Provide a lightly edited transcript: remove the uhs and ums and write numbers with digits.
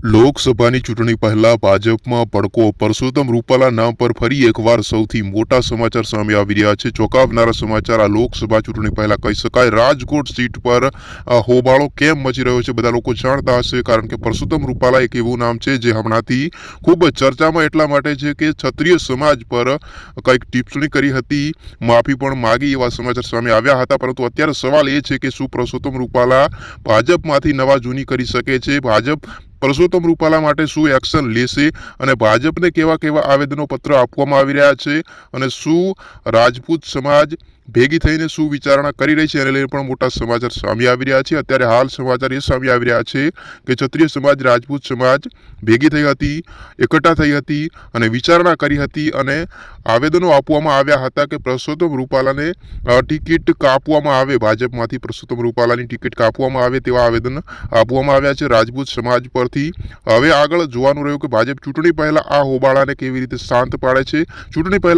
લોકસભાની ચૂંટણી પહેલા ભાજપમાં પડકો પરસોત્તમ રૂપાલા નામ પર ફરી એકવાર સૌથી મોટા સમાચાર સામે આવી રહ્યા છે. ચોંકાવનારા સમાચાર આ લોકસભા ચૂંટણી પહેલા કહી શકાય. રાજકોટ સીટ પર હોબાળો કેમ મચી રહ્યો છે બધા લોકો જાણતા હશે, કારણ કે પરસોત્તમ રૂપાલા એક એવું નામ છે જે હમણાંથી ખૂબ ચર્ચામાં એટલા માટે છે કે ક્ષત્રિય સમાજ પર કંઈક ટિપ્પણી કરી હતી, માફી પણ માગી, એવા સમાચાર સામે આવ્યા હતા. પરંતુ અત્યારે સવાલ એ છે કે શું પરસોત્તમ રૂપાલા ભાજપમાંથી નવા જૂની કરી શકે છે? ભાજપ પરસોત્તમ રૂપાલા માટે શું એક્શન લેશે અને ભાજપને કેવા કેવા આવેદનો પત્ર આપવામાં આવી રહ્યા છે અને શું રાજપૂત સમાજ ભેગી થઈને શું વિચારણા કરી રહી છે એને લઈને પણ મોટા સમાચાર સામે આવી રહ્યા છે. અત્યારે હાલ સમાચાર એ સામે આવી રહ્યા છે કે ક્ષત્રિય સમાજ, રાજપૂત સમાજ ભેગી થઈ હતી, એકઠા થઈ હતી અને વિચારણા કરી હતી અને આવેદનો આપવામાં આવ્યા હતા કે પરસોત્તમ રૂપાલાને ટિકિટ કાપવામાં આવે, ભાજપમાંથી પરસોત્તમ રૂપાલાની ટિકિટ કાપવામાં આવે તેવા આવેદન આપવામાં આવ્યા છે રાજપૂત સમાજ પરથી. હવે આગળ જોવાનું રહ્યું કે ભાજપ ચૂંટણી પહેલા આ હોબાળાને કેવી રીતે શાંત પાડે છે. ચૂંટણી પહેલા